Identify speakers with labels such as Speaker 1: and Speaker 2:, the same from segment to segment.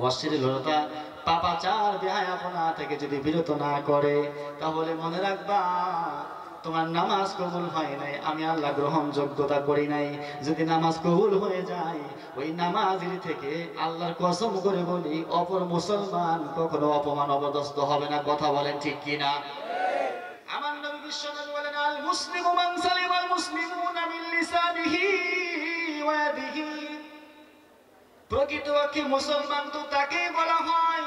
Speaker 1: অশ্লীলতা পাপাচার বেহায়াপনা থেকে যদি বিরত না করে, তাহলে মনে রাখবা তোমার নামাজ কবুল হয় নাই, আমি আল্লাহ গ্রহণযোগ্যতা করি নাই। যদি নামাজ কবুল হয়ে যায়, ওই নামাজের থেকে আল্লাহর কসম করে বলি অপর মুসলমান কখনো অপমান অপদস্থ হবে না। কথা বলেন ঠিক কিনা? আমার নবী বিশ্বনবী বলেন, আল মুসলিমু মান সালিমাল মুসলিমুনা মিন লিসানিহি ওয়া ইয়াদিহি। প্রকৃতপক্ষে মুসলমান তো তাকেই বলা হয়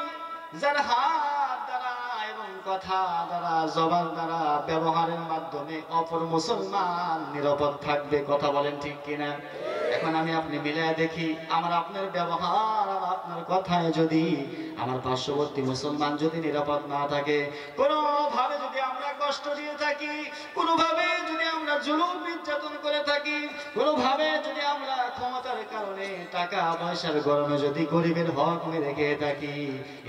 Speaker 1: যার হাত দ্বারা এবং কথা দ্বারা, জবান দ্বারা, ব্যবহারের মাধ্যমে অপর মুসলমান নিরাপদ থাকবে। কথা বলেন ঠিক কিনা? এখন আমি আপনি মিলায় দেখি, আমার আপনার ব্যবহার আর আপনার কথায় যদি আমার পার্শ্ববর্তী মুসলমান যদি নিরাপদ না থাকে, কোনোভাবে যদি আমরা কষ্ট দিয়ে থাকি, কোনোভাবে যদি আমরা জুলুম নির্যাতন করে থাকি, কোনোভাবে যদি আমরা ক্ষমতার কারণে টাকা পয়সার গরমে যদি গরিবের হক মেরে খেয়ে থাকি,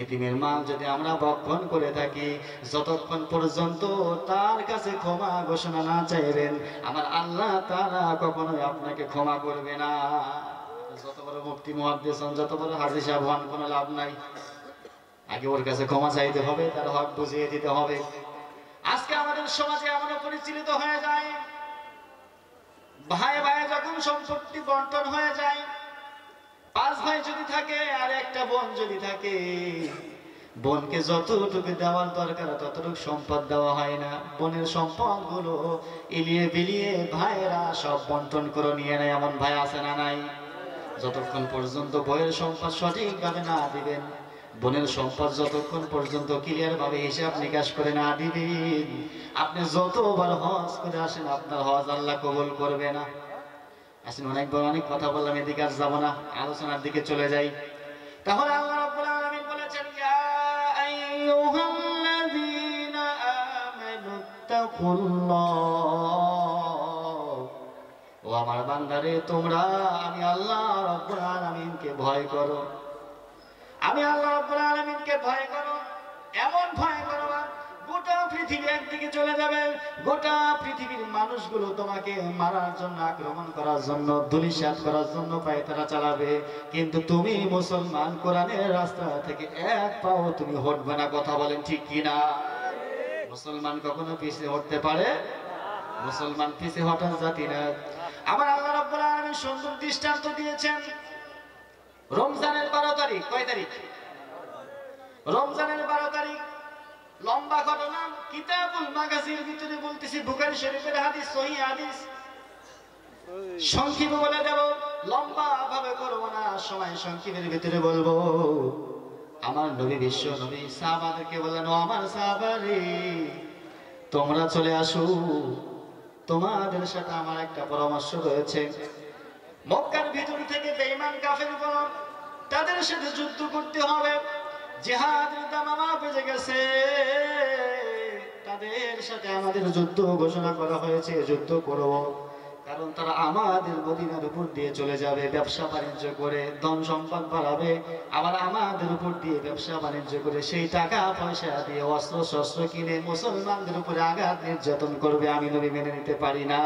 Speaker 1: এতিমের মাল যদি আমরা ভক্ষণ করে থাকি, যতক্ষণ পর্যন্ত তার কাছে ক্ষমা ঘোষণা না চাইবেন, আমার আল্লাহ তাআলা কখনোই আপনাকে ক্ষমা করবে না। যত বড় মুফতি মুহাদ্দিস হন, যত বড় হাজী সাহেব হন, কোনো লাভ নাই। আগে ওর কাছে ক্ষমা চাইতে হবে, তার হক বুঝিয়ে দিতে হবে। আজকে আমাদের সমাজে এমন পরিচালিত হয়ে যায়, ভাই ভাই যখন সম্পত্তি বন্টন হয়ে যায়, 5 ভাই যদি থাকে আর একটা বোন যদি থাকে, বোনকে যতটুকু দেওয়ার দরকার ততটুকু সম্পদ দেওয়া হয় না। বোনের সম্পদ গুলো ইলিয়ে বিলিয়ে ভাইয়েরা সব বন্টন করে নিয়ে নেয়। এমন ভাই আছে না নাই? যতক্ষণ পর্যন্ত বইয়ের সম্পদ সঠিকভাবে না দিবেন, বোনের সম্পদ যতক্ষণ পর্যন্ত ক্লিয়ার ভাবে হিসাব নিকাশ করে না দিবেন, আপনি যতবার হজ করে আসেন আপনার হজ আল্লাহ কবুল করবে না। আসেন, অনেকবার অনেক কথা বললাম, এদিকে আর যাবো না, আলোচনার দিকে চলে যাই। তাহলে আল্লাহ রাব্বুল আলামিন বলেছেন, ইয়া আইয়ুহাল্লাযীনা আমানুত্তাকুল্লাহ, ও আমার বান্দারে তোমরা আমি আল্লাহ রাব্বুল আলামিনকে ভয় করো। আমি আল্লাহ রাব্বুল আলামিনকে ভয় করো, এমন ভয় করো গোটা পৃথিবী একদিকে চলে যাবে, গোটা পৃথিবীর মানুষগুলো তোমাকে মারার জন্য, আক্রমণ করার জন্য, ধূলিসাৎ করার জন্য পায়তারা চালাবে, কিন্তু তুমি মুসলমান কোরআনের রাস্তা থেকে এক পাও তুমি হটবে না। কথা বলেন ঠিক কিনা? মুসলমান কখনো পিছিয়ে হটতে পারে? মুসলমান পিছিয়ে হটার জাতি না। আমার আল্লাহ রাব্বুল আলামিন সুন্দর দৃষ্টান্ত দিয়েছেন। রমজানের 12 তারিখ, কয় তারিখ? রমজানের 12 তারিখ, লম্বা ঘটনা, কিতাবুল মাগাজির ভিতরে বলতেছি, বুখারী শরীফের হাদিস, সহিহ হাদিস। সংক্ষেপে বলে দেব, লম্বা ভাবে করব না, সময় সংক্ষেপের ভিতরে বলবো। আমার নবী বিশ্ব নবী সাহাবাদেরকে বললেন, ও আমার সাহাবারে তোমরা চলে আসো, তোমাদের সাথে আমার একটা পরামর্শ রয়েছে। মক্কার ভিতর থেকে বেঈমান কাফেরগণ, তাদের সাথে যুদ্ধ করতে হবে। জিহাদের দামামা বেজে গেছে, তাদের সাথে আমাদের যুদ্ধ ঘোষণা করা হয়েছে, যুদ্ধ করব। কারণ তারা আমাদের মদিনার উপর দিয়ে চলে যাবে, ব্যবসা বাণিজ্য করে ধন সম্পদ বাড়াবে, আবার আমাদের উপর দিয়ে ব্যবসা বাণিজ্য করে সেই টাকা পয়সা দিয়ে অস্ত্র শস্ত্র কিনে মুসলমানদের উপরে আঘাত নির্যাতন করবে। আমি নবী মেনে নিতে পারি না।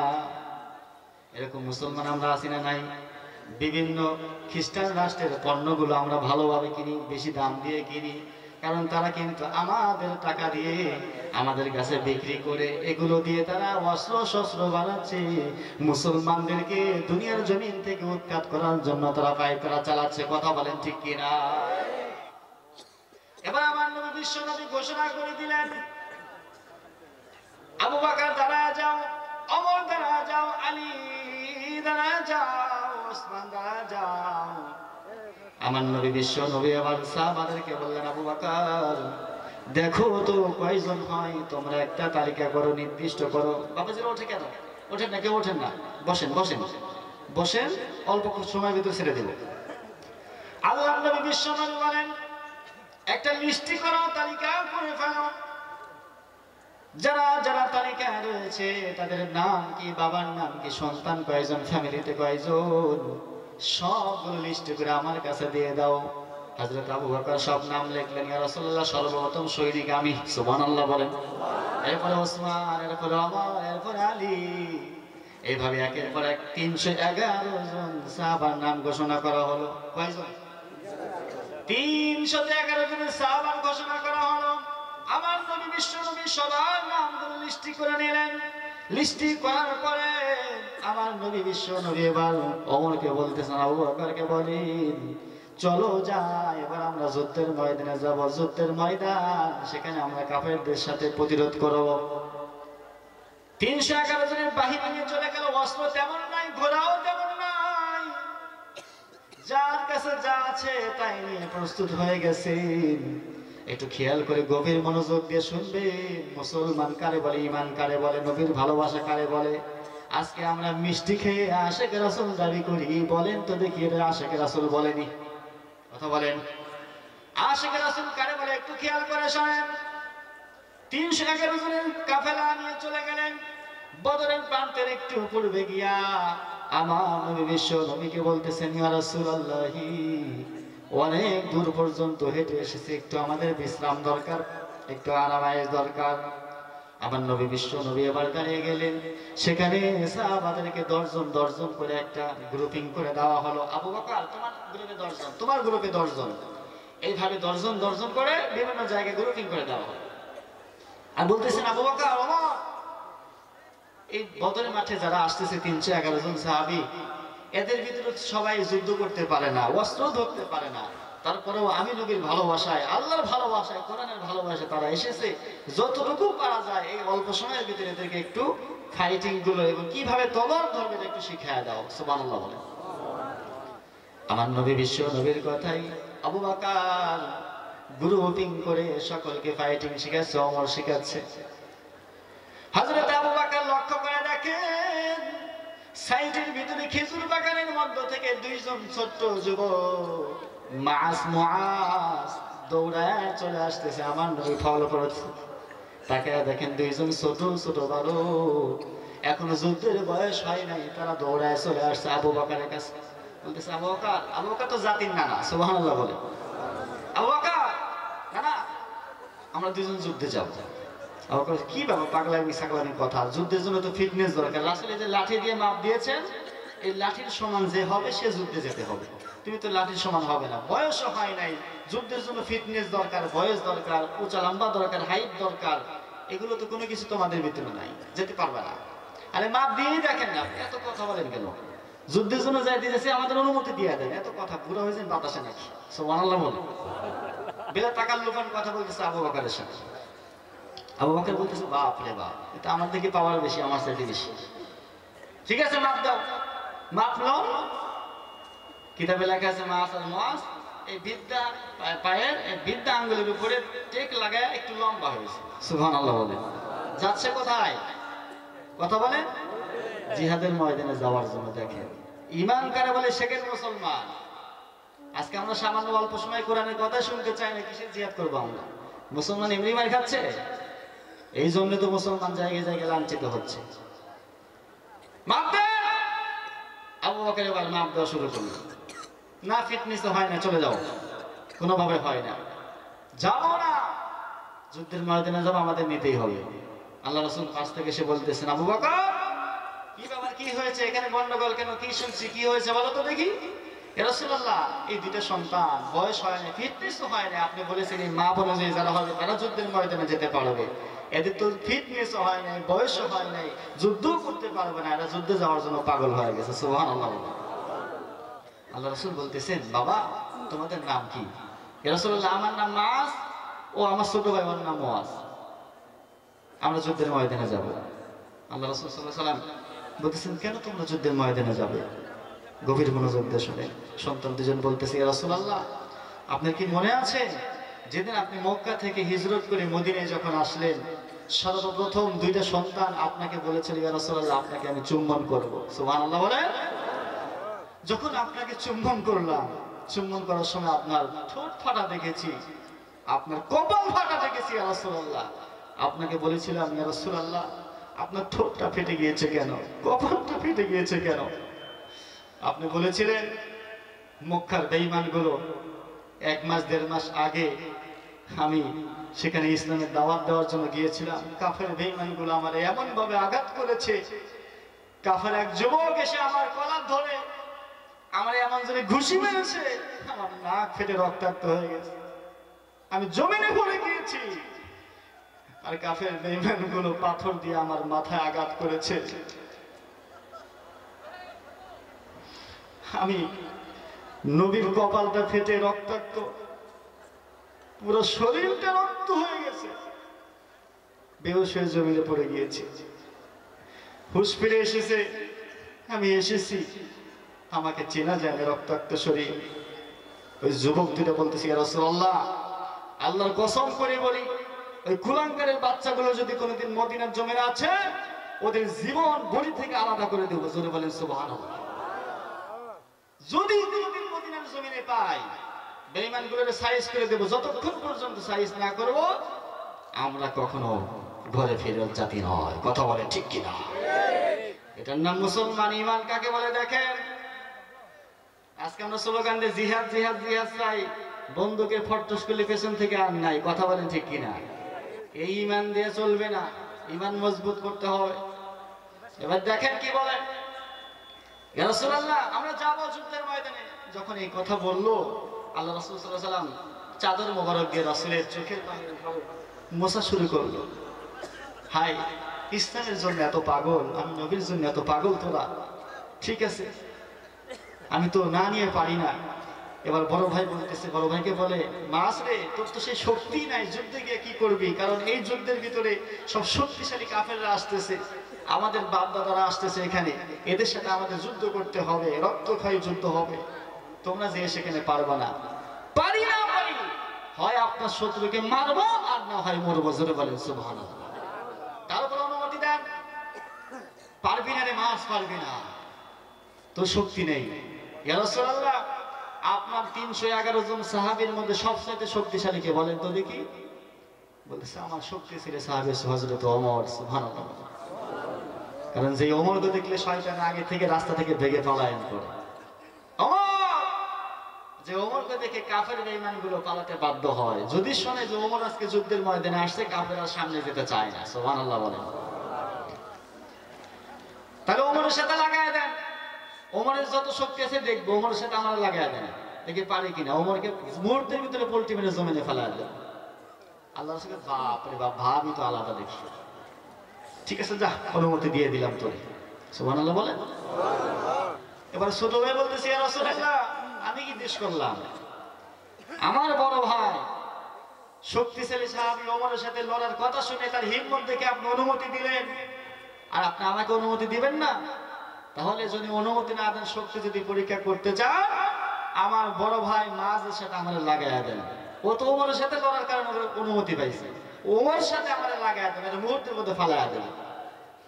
Speaker 1: এরকম মুসলমান আমরা আছি না নাই? বিভিন্ন খ্রিস্টান রাষ্ট্রের পণ্যগুলো আমরা ভালোভাবে কিনি, বেশি দাম দিয়ে কিনি, কারণ তারা কিন্তু আমাদের টাকা দিয়ে আমাদের কাছে বিক্রি করে, এগুলো দিয়ে তারা অস্ত্র শস্ত্র বানাচ্ছে, মুসলমানদেরকে দুনিয়ার জমিন থেকে উৎখাত করার জন্য তারা পায়তারা চালাচ্ছে। কথা বলেন ঠিক কিনা? এবার আমার নবী বিশ্ব নবী ঘোষণা করে দিলেন, আবু বকর দাঁড়ায় যাও, ওমর দাঁড়ায় যাও, আলী দাঁড়ায় যাও, ওসমান দাঁড়ায় যাও। আমার নবী বিশ্ব নবী আবার সাহাবাদেরকে বললেন, আবু বকর দেখো তো কয়জন হয়, তোমরা একটা তালিকা করো, নির্দিষ্ট করো। বাবাজিরা ওঠে কেন? ওঠেন না, কেউ ওঠেন না, বসেন বসেন বসেন, অল্প সময়ের ভিতরে ছেড়ে দেব। আল্লাহ নবী বিশ্ব নবী বলেন, একটা লিস্টি করো, তালিকা করে ফেলো। যারা যারা তালিকায় রয়েছে তাদের নাম কি, বাবার নাম কি, সন্তান কয়জন, ফ্যামিলিতে কয়জন, সবগুলো লিস্ট করে আমার কাছে দিয়ে দাও। হযরত আবু বকর সব নাম লিখলেন, ইয়া রাসূলুল্লাহ সর্বপ্রথম সৈনিক আমি, সুবহানাল্লাহ বলেন। এরপরে ওসমান, এরপরে ওমর, এরপরে আলী, এইভাবে একের পর এক 311 জন সাহাবার নাম ঘোষণা করা হলো। কয়জন? 3 311 জনের সাহাবার ঘোষণা করা হলো। আমার নবী বিশ্ব নবী সবার নামগুলো লিস্টি করে নিলেন। লিস্টি করার পরে আমার নবী বিশ্ব নবী এবার ওমরকে বলতেছেন, আবু বকরকে বলেন চলো যাই, এবার আমরা যুদ্ধের ময়দানে যাব। যুদ্ধের ময়দান, সেখানে আমরা কাফেরদের সাথে প্রতিরোধ করব। 311 জনের বাহিনী নিয়ে চলে গেল। অস্ত্র তেমন নাই, ঘোড়াও তেমন নাই, যার কাছে যা আছে তাই নিয়ে প্রস্তুত হয়ে গেছে। একটু খেয়াল করে গভীর মনোযোগ দিয়ে শুনবেন। মুসলমান কারে বলে, ঈমান কারে বলে, নবীর ভালোবাসা কারে বলে। আজকে আমরা মিষ্টি খেয়ে আশেকে রাসূল দাবি করি, বলেন তো দেখি এটা আশেকে রাসূল বলেনি? কথা বলেন, আশেকে রাসূল কারে বলে? একটু খেয়াল করে শোনেন। 311 জনের কাফেলা নিয়ে চলে গেলেন। বদরের প্রান্তের একটু পূর্বে গিয়া আমার নবী বিশ্ব নবীকে বলতেছেন, ইয়া রাসূলুল্লাহি, অনেক দূর পর্যন্ত হেঁটে এসেছে, একটু আমাদের বিশ্রাম দরকার, একটু আরামায়েশ দরকার। আমার নবী বিশ্ব নবী এবার দাঁড়িয়ে গেলেন। সেখানে সাহাবাদেরকে দর্জন করে একটা গ্রুপিং করে দেওয়া হলো। আবু বকর তোমার গ্রুপে 10 জন, তোমার গ্রুপে 10 জন, এইভাবে দর্জন করে বিভিন্ন জায়গায় গ্রুপিং করে দেওয়া হলো। আর বলতেছেন, আবু বকর, ওমর, এই বদরের মাঠে যারা আসতেছে 311 জন সাহাবী, এদের ভিতরে সবাই যুদ্ধ করতে পারে না, অস্ত্র ধরতে পারে না, তারপরেও আমি নবীর ভালোবাসায়, আল্লাহর ভালোবাসায়, কোরআনের ভালোবাসায় তারা এসেছে। যতটুকু পারা যায় এই অল্প সময়ের ভিতরে এদেরকে একটু ফাইটিং গুলো এবং কিভাবে তলোয়ার ধরবে একটু শিখিয়ে দাও। সুবহানাল্লাহ বলে। আমার নবী বিশ্ব নবীর কথাই আবু বকর গ্রুপিং করে সকলকে ফাইটিং শিখাচ্ছে, ওমর শিখাচ্ছে। হযরত আবু বকর লক্ষ্য করে দেখেন সাইডের ভিতরে খেজুর বাগানের মধ্য থেকে 2 জন ছোট্ট যুবক মুআজ দৌড়ায় চলে আসতেছে। আমার নবী ফলো করেছে, তাকে দেখেন 2 জন ছোট বালক, এখনো যুদ্ধের বয়স হয় নাই, তারা দৌড়ায় চলে আসছে আবু বকরের কাছে। বলতেছে, আবু বকর তো জাতির নানা। সুবহানাল্লাহ বলে। আবু বকর, নানা, আমরা 2 জন যুদ্ধে যাব। কি ব্যাপার, পাগলামি কথা, যুদ্ধের জন্য তো ফিটনেস দরকার। রাসূল যে লাঠি দিয়ে মাপ দিয়েছেন, এই লাঠির সমান যে হবে সে যুদ্ধে যেতে হবে। তুমি তো লাঠির সমান হবে না, বয়সও হয় নাই, যুদ্ধের জন্য ফিটনেস দরকার, বয়স দরকার, উঁচা লম্বা দরকার, হাইট দরকার, এগুলো তো কোনো কিছু তোমাদের ভিতরে নাই, যেতে পারবে না। আরে মাপ দিয়েই দেখেন না, এত কথা বলেন কেন? যুদ্ধের জন্য যাই দিতেছে, আমাদের অনুমতি দিয়ে দেন, এত কথা পুরো হয়েছেন বাতাসে নাকি? সুবহানাল্লাহ বলে। বেলা টাকার লোকান কথা বলতেছে আবু বকরের সাথে। আবু বকর বলতেছে, বাপ রে বাপ, এটা আমার থেকে পাওয়ার বেশি, আমার চাইতে বেশি। ঠিক আছে, মাপ দাও। মাপ নাও। কিতাবে লেখা আছে, মাস এই বিদ্যা পায়ের বিদ্যা আঙ্গুলের উপরে টেক লাগায় একটু লম্বা হয়েছে। সুবহানাল্লাহ বলে। যাচ্ছে কোথায়? কথা বলে জিহাদের ময়দানে যাওয়ার জন্য। দেখেন ঈমান কারে বলে, শেখের মুসলমান। আজকে আমরা সামান্য অল্প সময় কোরআনের কথা শুনতে চাই না, কিসের জিহাদ করবো আমরা? মুসলমান এমনি মার খাচ্ছে, এই জন্য তো মুসলমান জায়গায় জায়গায় লাঞ্ছিত হচ্ছে। মাপ দে। আবু বকর এবার মাপ দেওয়া শুরু করলো। না, ফিটনেস তো হয় না, চলে যাও। কোনোভাবে হয় না, যাবো না, যুদ্ধের ময়দানে যাবো, আমাদের নিতেই হবে। আল্লাহ রাসূল পাশ থেকে এসে বলতেছেন, আবু বকর, কি ব্যাপার, কি হয়েছে এখানে, গন্ডগোল কেন, কি শুনছি, কি হয়েছে বলো তো দেখি। ইয়া রাসূলুল্লাহ, এই 2টা সন্তান, বয়স হয় না, ফিটনেস তো হয় না, আপনি বলেছেন এই মা অনুযায়ী যারা হবে তারা যুদ্ধের ময়দানে যেতে পারবে, এদের তো ফিটনেসও হয় নাই, বয়সও হয় নাই, যুদ্ধও করতে পারবে না, এরা যুদ্ধে যাওয়ার জন্য পাগল হয়ে গেছে। সুবহানাল্লাহ। আল্লাহ রাসূল বলতেছেন, বাবা তোমাদের নাম কি? ইয়া রাসূলুল্লাহ, আমার নাম মাস, ও আমার ছোট ভাই, ওর নাম মুআজ, আমরা যুদ্ধের ময়দানে যাব। আল্লাহ রাসূল সাল্লাল্লাহু আলাইহি ওয়াসাল্লাম বলতেছেন, কেন তোমরা যুদ্ধের ময়দানে যাবে? গভীর মনোযোগ দিয়ে শুনে সন্তান 2 জন বলতেছে, ইয়া রাসূলুল্লাহ, আপনার কি মনে আছে যেদিন আপনি মক্কা থেকে হিজরত করে মদিনায় যখন আসলেন, সর্বপ্রথম 2টা সন্তান আপনাকে বলেছিল, ইয়া রাসূলুল্লাহ, আপনাকে আমি চুম্বন করব। সুবহানাল্লাহ বলে। যখন আপনাকে চুম্বন করলাম, চুম্বন করার সময় আপনার ঠোঁট ফাটা দেখেছি, আপনার কপাল ফাটা দেখেছি, ইয়া রাসূলুল্লাহ। আপনাকে বলেছিলাম, ইয়া রাসূলুল্লাহ, আপনার ঠোঁটটা ফেটে গিয়েছে কেন, কপালটা ফেটে গিয়েছে কেন? আপনি বলেছিলেন মক্কার বেঈমানগুলো 1 মাস 1.5 মাস আগে আমি সেখানে ইসলামের দাওয়াত দেওয়ার জন্য গিয়েছিলাম, কাফের বেঈমানগুলো আমার এমন ভাবে আঘাত করেছে, কাফের এক যুবক এসে আমার কলার ধরে আমার এমন জোরে ঘুষি মেরেছে, আমার নাক ফেটে রক্তাক্ত হয়ে গেছে। আমি জমিনে পড়ে গিয়েছি, আর কাফের বেঈমানগুলো পাথর দিয়ে আমার মাথায় আঘাত করেছে। আমি নবীর কপালটা ফেটে রক্তাক্ত, পুরো শরীরটা রক্ত হয়ে গেছে, বেহুশ হয়ে জমিনে পড়ে গিয়েছি। হুঁশ ফিরে এসেছে, আমি এসেছি, আমাকে চেনা যায় না, রক্তাক্ত শরীর। ওই যুবক দুটো বলতেছি, ইয়া রাসূলুল্লাহ, আল্লাহর কসম করে বলি, ওই কুলাঙ্গারের বাচ্চাগুলো যদি কোনোদিন মদিনার জমিনে আছে, ওদের জীবন বলি থেকে আলাদা করে দেবো। জোরে বলেন সুবহানাল্লাহ। যদি কোনোদিন মদিনার জমিনে পাই, বেঈমানগুলোর সাইজ করে দেবো। যতক্ষণ পর্যন্ত সাইজ না করব, আমরা কখনো ঘরে ফেরার জাতি নয়। কথা বলে ঠিক কিনা? এটার নাম মুসলমান। ঈমান কাকে বলে দেখেন, আজকে আমরা স্লোগান দিয়ে জিহাদ জিহাদ জিহাদ চাই, বন্দুকের ফট্টস করলে পেছন থেকে আর নাই। কথা বলেন ঠিক কিনা? এই ঈমান দিয়ে চলবে না, ঈমান মজবুত করতে হবে। এবার দেখেন কি বলেন, ইয়া রাসূলুল্লাহ, আমরা যাব যুদ্ধের ময়দানে। যখন এই কথা বললো, আল্লাহ রাসূল সাল্লাল্লাহু আলাইহি ওয়াসাল্লাম চাদর মোবারক দিয়ে রাসূলের চোখের পানি মোছা শুরু করলো। হাই, ইসলামের জন্য এত পাগল, আমি নবীর জন্য এত পাগল তোরা? ঠিক আছে, আমি তো না নিয়ে পারি না। এবার বড় ভাই বলতেছে, বড় ভাইকে বলে, মাস রে, তোর তো সেই শক্তি নাই, যুদ্ধে গিয়ে কি করবি? কারণ এই যুদ্ধের ভিতরে সব শক্তিশালী কাফেররা আসতেছে, আমাদের বাপ দাদারা আসতেছে এখানে, এদের সাথে আমাদের যুদ্ধ করতে হবে, রক্তক্ষয়ী যুদ্ধ হবে, তোমরা যে সেখানে পারবা না। পারি না পারি, হয় আপনার শত্রুকে মারবো, আর না হয় মরবো। জোরে বলেন সুবহানাল্লাহ। তারপর অনুমতি দেন। পারবি না রে মাস, পারবি না, তোর শক্তি নেই। ইয়া রাসূলুল্লাহ, আপনার 311 জন সাহাবীর মধ্যে সবচেয়ে শক্তিশালী কে বলেন তো দেখি? বলতেছে, আমার শক্তি ছিল সাহাবী হযরত ওমর। সুবহানাল্লাহ। কারণ যে ওমরকে দেখলে শয়তান আগে থেকে রাস্তা থেকে ভেগে পলায়ন করে। ওমর, যে ওমরকে দেখে কাফের বেঈমানগুলো পালাতে বাধ্য হয়। যদি শুনে যে ওমর আজকে যুদ্ধের ময়দানে আসছে, কাফেররা সামনে যেতে চায় না। সুবহানাল্লাহ বলেন। তাহলে ওমরের সাথে লাগায় দেন। ওমরের যত শক্তি আছে দেখবো, ওমরের সাথে আমরা লাগায় দেন, দেখি পারি কিনা। ওমরকে মুহূর্তের ভিতরে পোল্ট্রি মেরে জমিনে ফেলা দেন। আল্লাহর সাথে বাপ রে বাপ, ভাবই তো আলাদা দেখছো। ঠিক আছে, যা, অনুমতি দিয়ে দিলাম তোরে। সুবহানাল্লাহ বলেন। এবার ছোট ভাই বলতেছি, ইয়া রাসূলুল্লাহ, আমি কি দেশ করলাম? আমার বড় ভাই শক্তিশালী সাহাবী ওমরের সাথে লড়ার কথা শুনে তার হিম্মত দেখে আপনি অনুমতি দিলেন, আর আপনি আমাকে অনুমতি দিবেন না? তাহলে যদি অনুমতি না দেন, শক্তি যদি পরীক্ষা করতে চান, আমার বড় ভাই মাঝের সাথে আমার লাগাইয়া দেন। ও তো ওমরের সাথে লড়ার কারণে অনুমতি পাইছে, ওমরের সাথে আমার লাগাইয়া দেন, এটা মুহূর্তের মধ্যে ফালাইয়া দেন।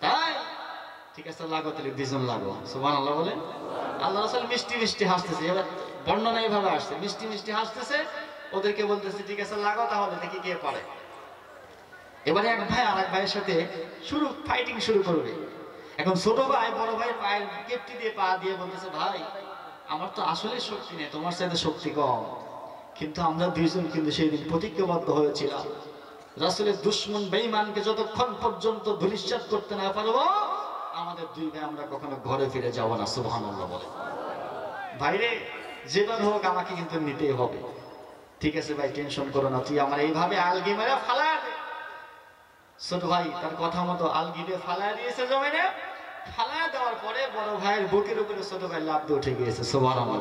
Speaker 1: তাই ঠিক আছে, লাগো, তাহলে দুজন লাগো। সুবহানাল্লাহ বলে। আল্লাহ রাসূল মিষ্টি মিষ্টি হাসতেছে। এবার বর্ণনা এইভাবে আসছে, মিষ্টি মিষ্টি হাসতেছে, ওদেরকে বলতেছে, ঠিক আছে লাগো, তাহলে দেখি কে পারে। এবারে এক ভাই আর এক ভাইয়ের সাথে ফাইটিং শুরু করবে। এখন ছোট ভাই বড় ভাইয়ের পায়ের কেপটি দিয়ে পা দিয়ে বলতেছে, ভাই আমার তো আসলে শক্তি নেই, তোমার চাইতে শক্তি কম, কিন্তু আমরা দুইজন কিন্তু সেই দিন প্রতিজ্ঞাবদ্ধ হয়েছিলাম, রাসূলের দুশমন বেঈমানকে যতক্ষণ পর্যন্ত ধূলিসাৎ করতে না পারবো, আমাদের দুই ভাই আমরা কখনো ঘরে ফিরে যাব না। সুবহানাল্লাহ বলে। ভাইরে, যেভাবে হোক আমাকে কিন্তু নিতেই হবে। ঠিক আছে ভাই, টেনশন করো না, তুই আমার এইভাবে আলগি মেরে ফালা দে। ছোট ভাই তার কথা মতো আলগি দিয়ে ফালা দিয়েছে জমিনে। ফালা দেওয়ার পরে বড় ভাইয়ের বুকের উপরে ছোট ভাই লাফ দিয়ে উঠে গিয়েছে। সুবহানাল্লাহ।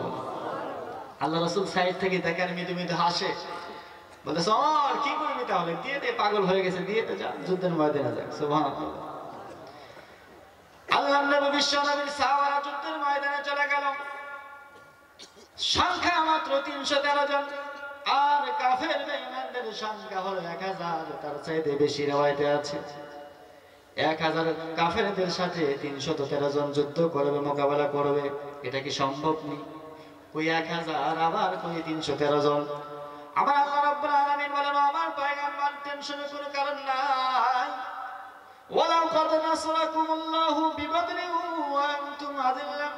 Speaker 1: আল্লাহ রাসূল সাইড থেকে দেখেন, মৃদু মৃদু হাসে, বলতেছে, ওর কি করবি তাহলে, দিয়ে দে, পাগল হয়ে গেছে, দিয়ে দে, যা, যুদ্ধের ময়দানে যাক। সুবহানাল্লাহ। আল্লাহর নবী বিশ্ব নবীর সাহাবারা যুদ্ধের ময়দানে চলে গেল। সংখ্যা মাত্র 313 জন, আর কাফের বেঈমানদের সংখ্যা হলো 1000। তার চাইতে বেশি রওয়ায়েতে আছে 1000 কাফেরদের সাথে 313 জন যুদ্ধ করবে, মোকাবেলা করবে। এটা কি সম্ভব নেই? ওই 1000 আবার কই 313 জন। আমার আল্লাহ রাব্বুল আলামিন বলেন, আমার পয়গম্বর টেনশনের কোনো কারণ নাই। ওয়ালাউ ক্বাদ নাসরাকুমুল্লাহু বিবদরিন ওয়া আনতুম আযিল্লাহ।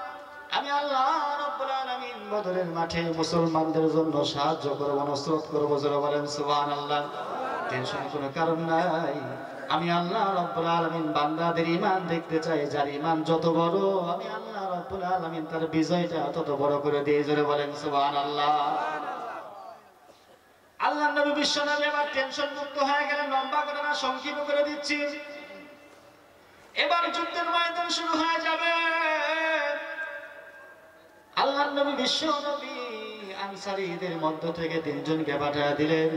Speaker 1: আমি আল্লাহ রাব্বুল আলামিন বদরের মাঠে মুসলমানদের জন্য সাহায্য করব, নসরত করব। যারা বলেন সুবহানাল্লাহ। টেনশনের কোনো কারণ নাই। আমি আল্লাহ রাব্বুল আলামিন বান্দাদের ঈমান দেখতে চাই, যার ঈমান যত বড়, আমি আল্লাহ রাব্বুল আলামিন তার বিজয়টা তত বড় করে দেই। যারা বলেন সুবহানাল্লাহ। আল্লাহর নবী বিশ্বনবী এবার টেনশন মুক্ত হয়ে গেলেন। লম্বা ঘটনা সংক্ষিপ্ত করে দিচ্ছি। এবার যুদ্ধের ময়দান শুরু হয়ে যাবে। আল্লাহর নবী বিশ্বনবী আনসারীদের মধ্য থেকে তিনজনকে পাঠিয়ে দিলেন।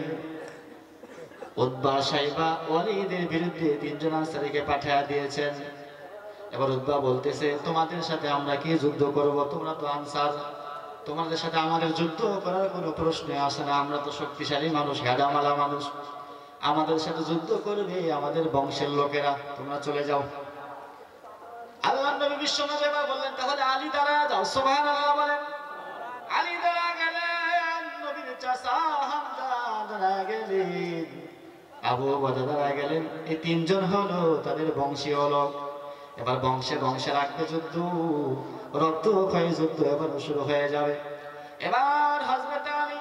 Speaker 1: উতবা, সাইবা, ওয়ালিদের বিরুদ্ধে তিনজন আনসারীকে পাঠিয়ে দিয়েছেন। এবার উতবা বলতেছে, তোমাদের সাথে আমরা কি যুদ্ধ করব? তোমরা তো আনসার, তোমাদের সাথে আমাদের যুদ্ধ করার কোনো প্রশ্ন আসে না। আমরা তো শক্তিশালী মানুষ, গাদামালা মানুষ, আমাদের সাথে যুদ্ধ করবে আমাদের বংশের লোকেরা, তোমরা চলে যাও। আল্লাহর নবী বিশ্বনবী এবার বললেন, তাহলে আলী দাঁড়া যাও। সুবহানাল্লাহ বলেন। আলী দাঁড়া গেলেন, নবীর চাচা হামজা দাঁড়া গেলেন, আবু ওবাদা দাঁড়া গেলেন। এই তিনজন হলো তাদের বংশীয় লোক। এবার বংশে বংশে রাখবে যুদ্ধ, রক্তক্ষয়ী যুদ্ধ এবার শুরু হয়ে যাবে। এবার হযরত আলী,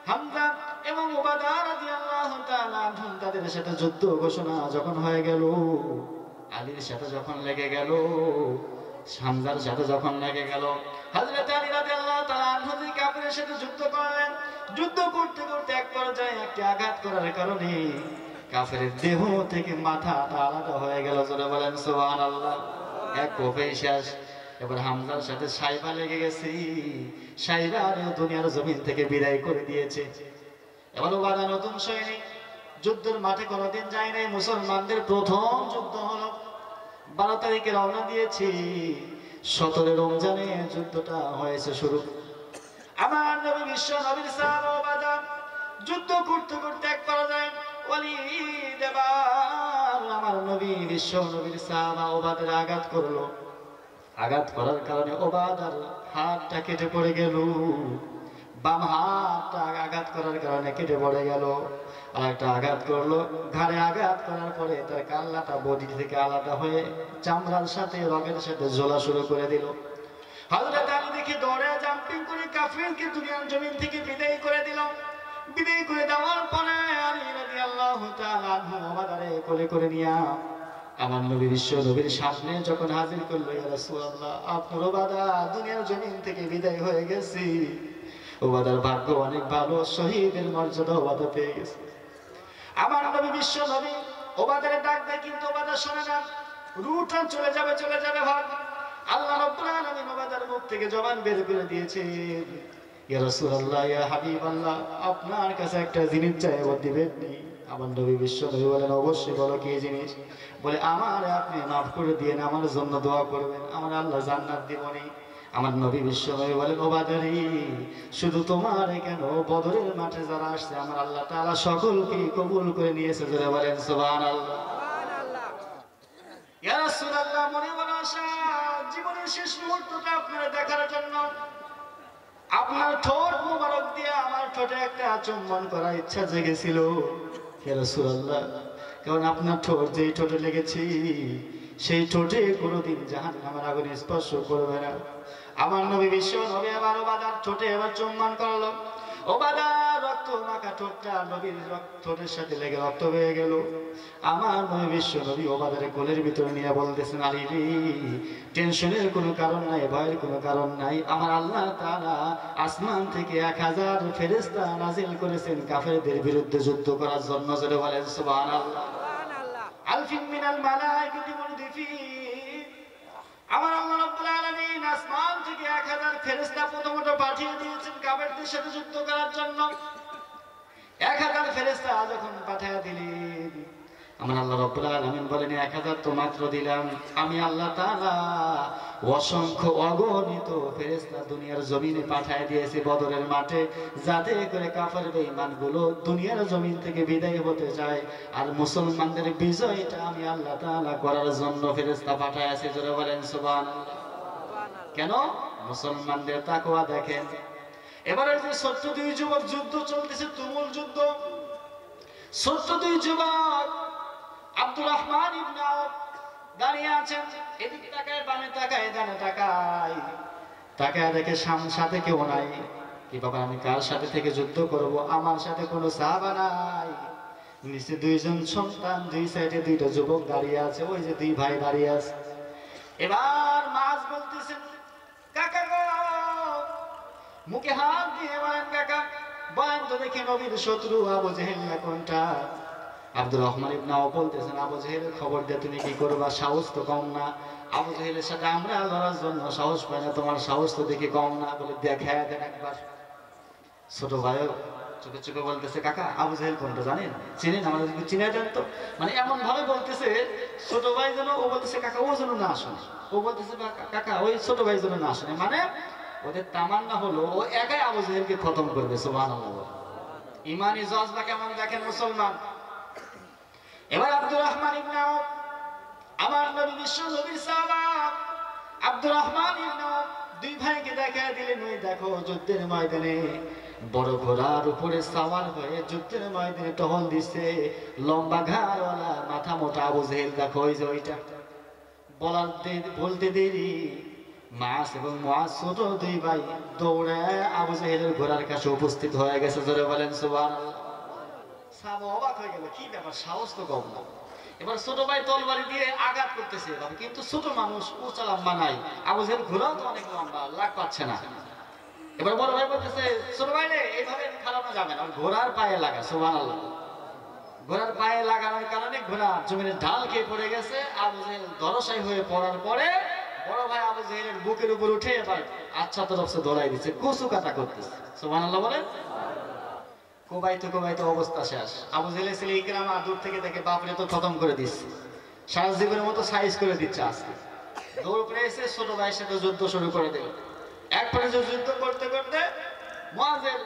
Speaker 1: হামজা এবং ওবাদা রাদিয়াল্লাহু তাআলা আনহুম তাদের সাথে যুদ্ধ ঘোষণা যখন হয়ে গেল, আলীর সাথে যখন লেগে গেল, হামজার সাথে যখন লেগে গেল, হযরত আলী রাদিয়াল্লাহু তাআলা আনহু কাফিরের সাথে যুদ্ধ করলেন। যুদ্ধ করতে করতে এক পর্যায়ে একটি আঘাত করার কারণে কাফেরের দেহ থেকে মাথাটা আলাদা হয়ে গেল। জোরে বলেন সুবহানাল্লাহ। এক কোপেই শেষ। এবার হামজার সাথে সাইবা লেগে গেছে, সাইবা আর দুনিয়ার জমিন থেকে বিদায় করে দিয়েছে। এবার ওবাদা নতুন সৈনিক, যুদ্ধের মাঠে কোনোদিন যায় নাই। মুসলমানদের প্রথম যুদ্ধ হলো। 12 তারিখে রওনা দিয়েছি, 17 রমজানে যুদ্ধটা হয়েছে শুরু। আমার নবী বিশ্ব নবীর সাহাবা ওবাদা যুদ্ধ করতে করতে এক পর্যায়ে ওয়ালিদ এবার আমার নবী বিশ্ব নবীর সাহাবা ওবাদার আঘাত করলো। আঘাত করার কারণে ওবাদার হাতটা কেটে পড়ে গেল। বাম হাতটা আঘাত করার কারণে কেটে পড়ে গেল। আর একটা আঘাত করলো ঘাড়ে, আঘাত করার পরে তার কাল্লাটা বডি থেকে আলাদা হয়ে চামড়ার সাথে রগের সাথে ঝোলা শুরু করে দিল। হযরত আলী দেখে দৌড়ে জাম্পিং করে কাফিরকে দুনিয়ার জমিন থেকে বিদায় করে দিল। বিদায় করে দেওয়ার পরে আলী রাদিয়াল্লাহু তাআলা আনহু ওবাদারে কোলে করে নিয়া আমার নবী বিশ্ব নবীর সামনে যখন হাজির করলো, ইয়া রাসূলুল্লাহ, আপনার ওবাদা দুনিয়ার জমিন থেকে বিদায় হয়ে গেছে। ওবাদার ভাগ্য অনেক ভালো, শহীদের মর্যাদা ওবাদা পেয়ে গেছে। আমার নবী বিশ্ব নবী ওবাদারে ডাক দেয়, কিন্তু ওবাদা শোনে না। রুটা চলে যাবে চলে যাবে ভাব। আল্লাহ রাব্বুল আলামিন ওবাদার মুখ থেকে জবান বের করে দিয়েছে, ইয়া রাসূলুল্লাহ, ইয়া হাবিবাল্লাহ, আপনার কাছে একটা জিনিস চাইবো, দিবেন নি? আমার নবী বিশ্ব নবী বলেন, অবশ্যই, বলো কি জিনিস? বলে, আমার আপনি মাফ করে দিয়েন, আমার জন্য দোয়া করবেন, আমার আল্লাহ জান্নাত দিবনি। আমার নবী বিশ্ব নবী বলেন, ওবাদারি, শুধু তোমার কেন, বদরের মাঠে যারা আসছে আমার আল্লাহ তাআলা সকলকে কবুল করে নিয়েছে। জোরে বলেন সুবহানাল্লাহ। ইয়া রাসূলুল্লাহ, মনে মনে আশা, জীবনের শেষ মুহূর্তটা আপনারা দেখার জন্য আপনার ঠোঁট মোবারক দিয়ে আমার ঠোঁটে একটা চুম্বন করার ইচ্ছা জেগেছিল। ইয়া রাসূলুল্লাহ, কারণ আপনার ঠোঁট যেই ঠোঁটে লেগেছে সেই ঠোঁটে কোনোদিন জাহান্নামের আগুন স্পর্শ করবে না। আমার নবী বিশ্ব নবী আবার ওবাদার ঠোঁটে এবার চুম্বন করলো। ওবাদার রক্ত মাখা ঠোঁটটা নবীর ঠোঁটের সাথে লেগে রক্ত হয়ে গেল। আমার নবী বিশ্ব নবী ওবাদারে কোলের ভিতরে নিয়ে বলতেছেন, আলী রে, টেনশনের কোনো কারণ নাই, ভয়ের কোনো কারণ নাই। আমার আল্লাহ তাআলা আসমান থেকে 1000 ফেরেশতা নাজিল করেছেন কাফেরদের বিরুদ্ধে যুদ্ধ করার জন্য। জোরে বলেন সুবহানাল্লাহ। আলফিন মিনাল মালাইকাতি মুরদিফিন। আমার আল্লাহ রাব্বুল আলামিন আসমান থেকে 1000 ফেরেশতা প্রথমত পাঠিয়ে দিয়েছেন কাফেরদের সাথে যুদ্ধ করার জন্য। 1000 ফেরেশতা যখন পাঠিয়ে দিলেন, আমার আল্লাহ রাব্বুল আলামিন বলেন, 1000 তো মাত্র দিলাম, আমি আল্লাহ তাআলা অসংখ্য অগণিত ফেরেশতা দুনিয়ার জমিনে পাঠিয়ে দিয়েছি বদরের মাঠে, যাতে করে কাফের বেঈমানগুলো দুনিয়ার জমিন থেকে বিদায় হতে চায়। আর মুসলমানদের বিজয়টা আমি আল্লাহ তাআলা করার জন্য ফেরেশতা পাঠিয়েছি। জোরে বলেন সুবহানাল্লাহ। কেন? মুসলমানদের তাকওয়া দেখেন। এবারে যে 72 যুবক যুদ্ধ চলতেছে, তুমুল যুদ্ধ। 72 যুবক আব্দুর রহমান ইবনে আওফ দাঁড়িয়ে আছেন, এদিকে তাকায়, বামে তাকায়, ডানে তাকায়, তাকায় দেখে সাথে কেউ নাই। কি বাবা, আমি কার সাথে থেকে যুদ্ধ করব? আমার সাথে কোনো সাহাবা নাই। নিচে 2 জন সন্তান, 2 সাইডে 2টা যুবক দাঁড়িয়ে আছে, ওই যে 2 ভাই দাঁড়িয়ে আছে। এবার মাছ বলতেছেন, কাকা গো, মুখে হাত দিয়ে বলেন, কাকা বলেন তো দেখি নবীর শত্রু আবু জেহেল না কোনটা? আব্দুর রহমান ইবনে আওফ বলতেছেন, আবু জেহেলের খবর দিয়ে তুমি কি করবা? সাহস তো কম না। আবু জেহেলের সাথে আমরা লড়ার জন্য সাহস পাই না, তোমার সাহস তো দেখি কম না। বলে দেখায় দেন একবার। ছোট ভাইও চোখে চোখে বলতেছে, কাকা আবু জেহেল কোনটা জানেন? চিনেন? আমাদের চিনে দেন তো। মানে এমন ভাবে বলতেছে ছোট ভাই যেন, ও বলতেছে কাকা ও যেন না শোনে, ও বলতেছে কাকা ওই ছোট ভাই যেন না শোনে। মানে ওদের তামান্না হলো ও একাই আবু জেহেলকে খতম করবে। সুবহানাল্লাহ। ইমানি জজবা কেমন দেখেন মুসলমান। এবার আব্দুর রহমান ইবনে আওফ, আমার নবী বিশ্ব নবীর সাহাবা আব্দুর রহমান ইবনে আওফ দুই ভাইকে দেখা দিলেন, ওই দেখো যুদ্ধের ময়দানে বড় ঘোড়ার উপরে সাওয়ার হয়ে যুদ্ধের ময়দানে টহল দিচ্ছে লম্বা ঘাড়ওয়ালা মাথা মোটা আবু জেহেল। দেখো ওই যে ওইটা। বলতে দেরি মাস এবং মুআজ ছোট দুই ভাই দৌড়ে আবু জেহেলের ঘোড়ার কাছে উপস্থিত হয়ে গেছে। জোরে বলেন সুবহানাল্লাহ। সাহাবা অবাক হয়ে গেল, কি ব্যাপার, সাহস তো কম না। এবার ছোট ভাই তলবারি দিয়ে আঘাত করতেছে, কিন্তু ছোট মানুষ উঁচা লম্বা নাই, আবু জেহেল ঘোড়াও তো অনেক লম্বা, লাগ পাচ্ছে না। এবার বড় ভাই বলতেছে, ছোট ভাই রে এইভাবে খারানো যাবে না, ঘোড়ার পায়ে লাগা। সুবহানাল্লাহ। ঘোড়ার পায়ে লাগানোর কারণে ঘোড়া জমিনের ঢাল খেয়ে পড়ে গেছে। আবু জেহেল ধরসাই হয়ে পড়ার পরে বড় ভাই আবু জেহেলের বুকের উপর উঠে এবার আচ্ছা তরফে দৌড়াই দিচ্ছে, কচু কাটা করতেছে। সুবহানাল্লাহ বলেন। কোবাইতে অবস্থা শেষ। আবু জেহেলের ছেলে ইকরামা দূর থেকে দেখে বাপরে তো খতম করে দিচ্ছে, সারা জীবনের মতো সাইজ করে দিচ্ছে। আজকে দৌড় পেয়েছে, ছোট ভাইয়ের সাথে যুদ্ধ শুরু করে দিল। এক পর্যায়ে যুদ্ধ করতে করতে মুআজের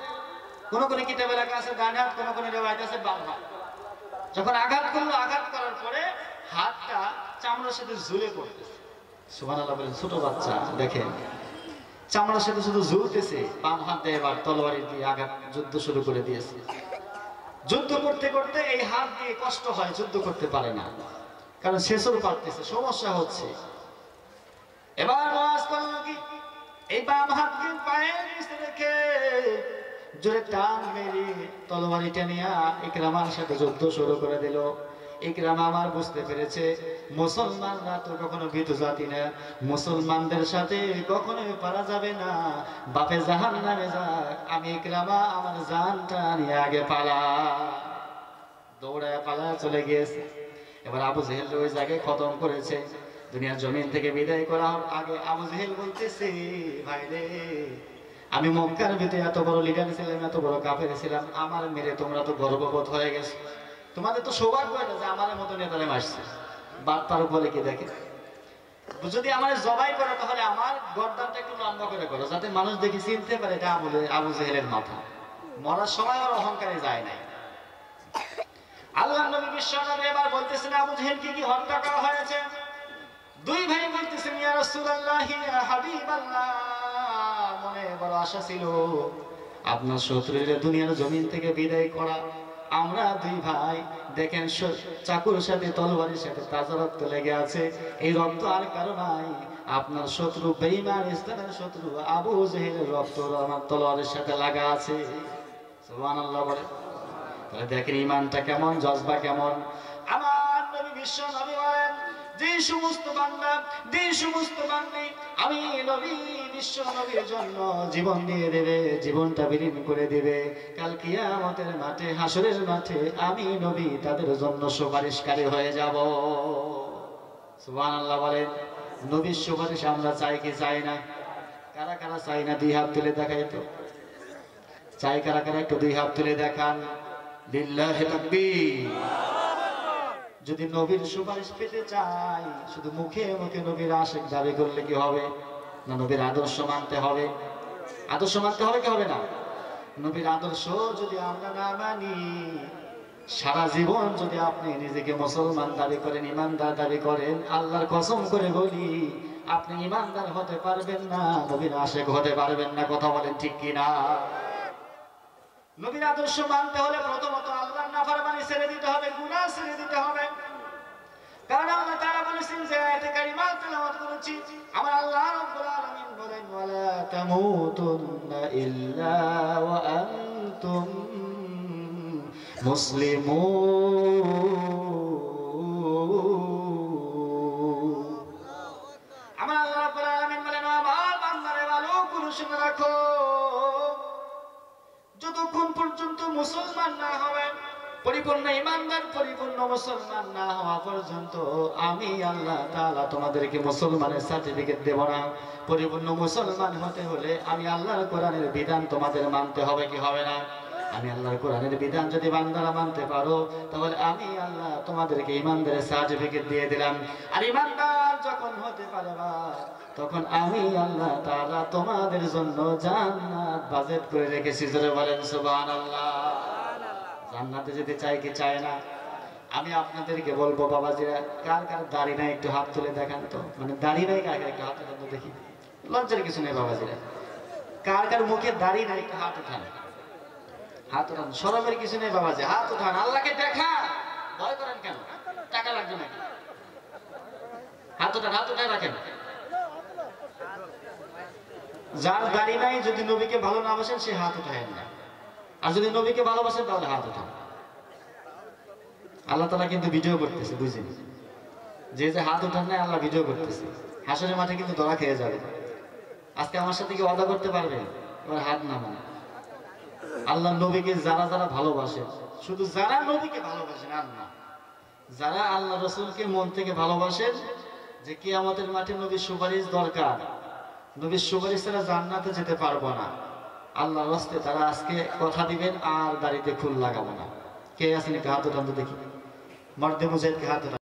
Speaker 1: কোন কিতাবে লেখা আছে ডান হাত, কোন রিওয়ায়াত আছে বাম হাত। যখন আঘাত করলো, আঘাত করার পরে হাতটা চামড়ার সাথে ঝুলে পড়তেছে। সুবহানাল্লাহ বলেন। ছোট বাচ্চা দেখেন চামড়ার সাথে শুধু ঝুলতেছে, বাম হাতে এবার তলোয়ারি দিয়ে আঘাত যুদ্ধ শুরু করে দিয়েছে। যুদ্ধ করতে করতে এই হাত দিয়ে কষ্ট হয়, যুদ্ধ করতে পারে না, কারণ শেষও পারতেছে, সমস্যা হচ্ছে। এবার ওয়াজ করলো কি, এই বাম হাতকে পায়ের নিচে রেখে জোরে টান মেরে তলোয়ারিটা নিয়ে ইকরামার সাথে যুদ্ধ শুরু করে দিল। ইকরামা আমার বুঝতে পেরেছে মুসলমানরা তো কখনো ভীত জাতি না, মুসলমানদের সাথে কখনোই পারা যাবে না, বাপে জাহান্নামে যাক, আমি ইকরামা আমার জানটা নিয়ে আগে পালা। দৌড়ায় পালা চলে গিয়েছে। এবার আবু জেহেল ওই জায়গায় খতম করেছে। দুনিয়ার জমিন থেকে বিদায় করার আগে আবু জেহেল বলতেছে, ভাই রে আমি মক্কার ভিতরে এত বড় লিডার ছিলাম, এত বড় কাফের ছিলাম, আমার মেরে তোমরা তো গর্ববোধ হয়ে গেছো, তোমাদের তো সৌভাগ্য এটা যে আমার মতো নেতারে মারছে। বার্তার বলে কি দেখে, যদি আমার জবাই করে তাহলে আমার গর্দানটা একটু লম্বা করে করো, যাতে মানুষ দেখি চিনতে পারে এটা আবু জেহেলের মাথা। মরার সময় আর অহংকারে যায় নাই। আল্লাহ নবী বিশ্বনবী এবার বলতেছেন, আবু জেহেলকে কি হত্যা করা হয়েছে? দুই ভাই বলতেছেন, ইয়া রাসূলুল্লাহ ইয়া হাবিবাল্লাহ, মনে বড় আশা ছিল আপনার শত্রুদের দুনিয়ার জমিন থেকে বিদায় করা। আমরা দুই ভাই দেখেন চাকুর সাথে তলোয়ারের সাথে তাজা রক্ত লেগে আছে, এই রক্ত আর কারো নাই, আপনার শত্রু বেঈমান ইসলামের শত্রু আবু জেহেলের রক্ত আমার তলোয়ারের সাথে লাগা আছে। সুবহানাল্লাহ বলে। তাহলে দেখেন ইমানটা কেমন, জজবা কেমন। আমার নবী বিশ্ব নবী বলেন, যে সমস্ত বান্দা আমি নবী বিশ্ব নবীর জন্য জীবন দিয়ে দেবে, জীবনটা বিলীন করে দেবে, কাল কিয়ামতের মাঠে, হাসরের মাঠে আমি নবী তাদের জন্য সুপারিশকারী হয়ে যাব। সুবহানাল্লাহ বলেন। নবীর সুপারিশ আমরা চাই কি চাই না? কারা কারা চাই না দুই হাত তুলে দেখাই তো। চাই কারা কারা? একটু দুই হাত তুলে দেখান। লিল্লাহি তাকবীর। যদি নবীর সুপারিশ পেতে চাই, শুধু মুখে মুখে নবীর আশিক দাবি করলে কি হবে? না, নবীর আদর্শ মানতে হবে। আদর্শ মানতে হবে কি হবে না? নবীর আদর্শ যদি আমরা না মানি, সারা জীবন যদি আপনি নিজেকে মুসলমান দাবি করেন, ইমানদার দাবি করেন, আল্লাহর কসম করে বলি আপনি ইমানদার হতে পারবেন না, নবীর আশিক হতে পারবেন না। কথা বলেন ঠিক কিনা? নবীর আদর্শ মানতে হলে প্রথমত আল্লাহর নাফরমানি ছেড়ে দিতে হবে, গুনাহ ছেড়ে দিতে হবে। কারণ আল্লাহ তাআলা বলেছেন যে আয়াতে কারিমা তেলাওয়াত করেছি, আমার আল্লাহ রাব্বুল আলামিন বলেন, ওয়ালা তামুতুন্না ইল্লা ওয়া আনতুম মুসলিমুন। আমার আল্লাহ রাব্বুল আলামিন বলেন, আমার বান্দারে ভালো করে শুনে রাখো, যতক্ষণ পরিপূর্ণ ইমানদার পরিপূর্ণ মুসলমান না হওয়া পর্যন্ত আমি আল্লাহ তাআলা তোমাদেরকে মুসলমানের সার্টিফিকেট দেব না। পরিপূর্ণ মুসলমান হতে হলে আমি আল্লাহর কোরআনের বিধান তোমাদের মানতে হবে কি হবে না? আমি আল্লাহর কোরআনের বিধান যদি বান্দারা মানতে পারো তাহলে আমি আল্লাহ তোমাদেরকে ইমানদারের সার্টিফিকেট দিয়ে দিলাম। আর ইমানদার যখন হতে পারবা তখন আমি আল্লাহ তাআলা তোমাদের জন্য জান্নাত বাজেট করে রেখেছি। জোরে বলেন সুবহানাল্লাহ। জান্নাতে যেতে চাই কি চায় না? আমি আপনাদেরকে বলবো বাবাজিরা, কার কার দাড়ি নাই একটু হাত তুলে দেখান তো। মানে দাড়ি নাই কার কার একটু হাত তুলে দেখি, লজ্জার কিছু নেই বাবাজিরা। কার কার মুখে দাড়ি নাই একটু হাত উঠান, হাত উঠান, শরমের কিছু নেই বাবাজি, হাত উঠান। আল্লাহকে দেখা, ভয় করেন কেন? টাকা লাগবে নাকি? হাত উঠান, হাত উঠায় রাখেন। যার দাড়ি নাই যদি নবীকে ভালো না বাসেন সে হাত উঠায় না, আর যদি নবীকে ভালোবাসেন তাহলে হাত উঠান। আল্লাহ তাআলা কিন্তু ভিডিও করতেছে, বুঝেন? যে যে হাত উঠান নাই আল্লাহ ভিডিও করতেছে। হাসরের মাঠে কিন্তু ধরা খেয়ে যাবে। আজকে আমার সাথে কি ওয়াদা করতে পারবে? এবার হাত নামান। আল্লাহ নবীকে যারা যারা ভালোবাসেন, শুধু যারা নবীকে ভালোবাসেন আর না, যারা আল্লাহ রাসূলকে মন থেকে ভালোবাসেন, যে কিয়ামতের মাঠে নবীর সুপারিশ দরকার, নবীর সুপারিশ ছাড়া জান্নাতে যেতে পারবো না, আল্লাহর রাস্তায় তারা আজকে কথা দিবেন আর দাড়িতে ফুল লাগাবো না। কে আছেন? হাত উঠান তো দেখি। মর্দে মুজাহিদকে হাত উঠান।